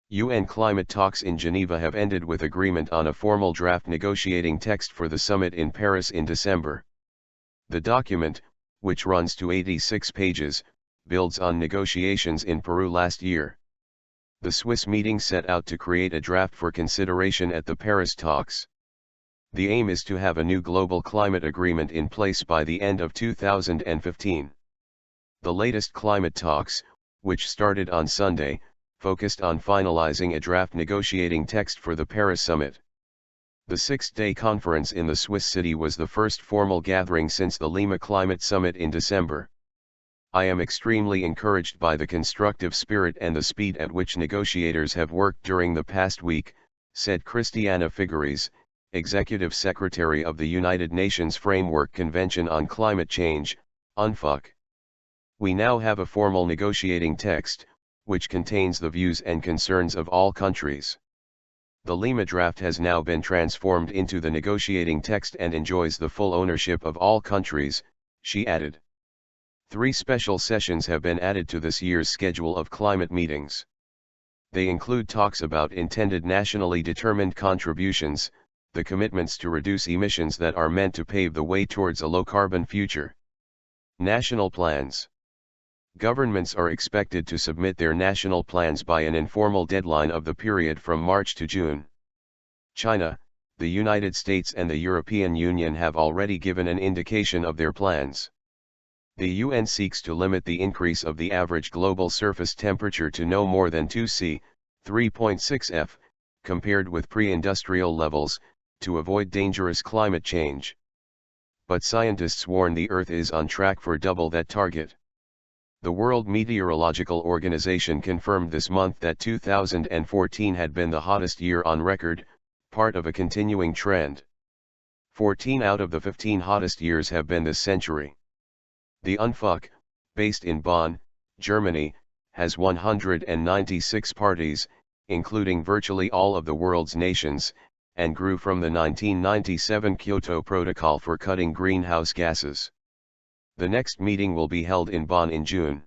UN climate talks in Geneva have ended with agreement on a formal draft negotiating text for the summit in Paris in December. The document, which runs to 86 pages, builds on negotiations in Peru last year. The Swiss meeting set out to create a draft for consideration at the Paris talks. The aim is to have a new global climate agreement in place by the end of 2015. The latest climate talks, which started on Sunday, focused on finalizing a draft negotiating text for the Paris summit. The six-day conference in the Swiss city was the first formal gathering since the Lima climate summit in December. I am extremely encouraged by the constructive spirit and the speed at which negotiators have worked during the past week, said Christiana Figueres, Executive Secretary of the United Nations Framework Convention on Climate Change, UNFCCC. We now have a formal negotiating text, which contains the views and concerns of all countries. The Lima draft has now been transformed into the negotiating text and enjoys the full ownership of all countries, she added. 3 special sessions have been added to this year's schedule of climate meetings. They include talks about intended nationally determined contributions, the commitments to reduce emissions that are meant to pave the way towards a low-carbon future. National plans. Governments are expected to submit their national plans by an informal deadline of the period from March to June. China, the United States and the European Union have already given an indication of their plans. The UN seeks to limit the increase of the average global surface temperature to no more than 2°C, 3.6 F, compared with pre-industrial levels, to avoid dangerous climate change. But scientists warn the Earth is on track for double that target. The World Meteorological Organization confirmed this month that 2014 had been the hottest year on record, part of a continuing trend. 14 out of the 15 hottest years have been this century. The UNFCCC, based in Bonn, Germany, has 196 parties, including virtually all of the world's nations, and grew from the 1997 Kyoto Protocol for cutting greenhouse gases. The next meeting will be held in Bonn in June.